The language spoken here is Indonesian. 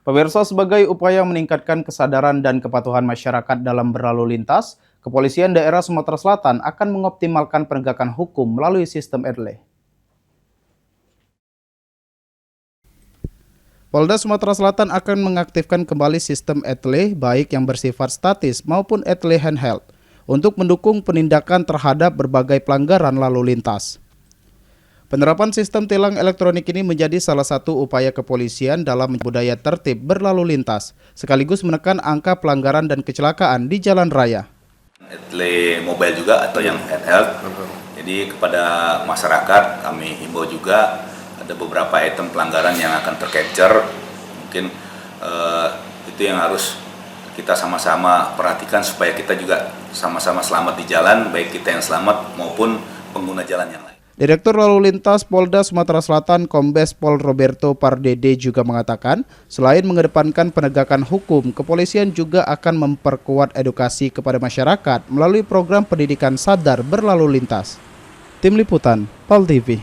Pemirsa, sebagai upaya meningkatkan kesadaran dan kepatuhan masyarakat dalam berlalu lintas, Kepolisian Daerah Sumatera Selatan akan mengoptimalkan penegakan hukum melalui sistem etle. Polda Sumatera Selatan akan mengaktifkan kembali sistem etle baik yang bersifat statis maupun etle handheld untuk mendukung penindakan terhadap berbagai pelanggaran lalu lintas. Penerapan sistem tilang elektronik ini menjadi salah satu upaya kepolisian dalam budaya tertib berlalu lintas, sekaligus menekan angka pelanggaran dan kecelakaan di jalan raya. Etle mobile juga atau yang handheld. Jadi kepada masyarakat kami himbau juga ada beberapa item pelanggaran yang akan tercapture. Mungkin itu yang harus kita sama-sama perhatikan supaya kita juga sama-sama selamat di jalan, baik kita yang selamat maupun pengguna jalan yang lain. Direktur Lalu Lintas Polda Sumatera Selatan Kombes Pol Roberto Pardede juga mengatakan, selain mengedepankan penegakan hukum, kepolisian juga akan memperkuat edukasi kepada masyarakat melalui program pendidikan sadar berlalu lintas. Tim Liputan, POL TV.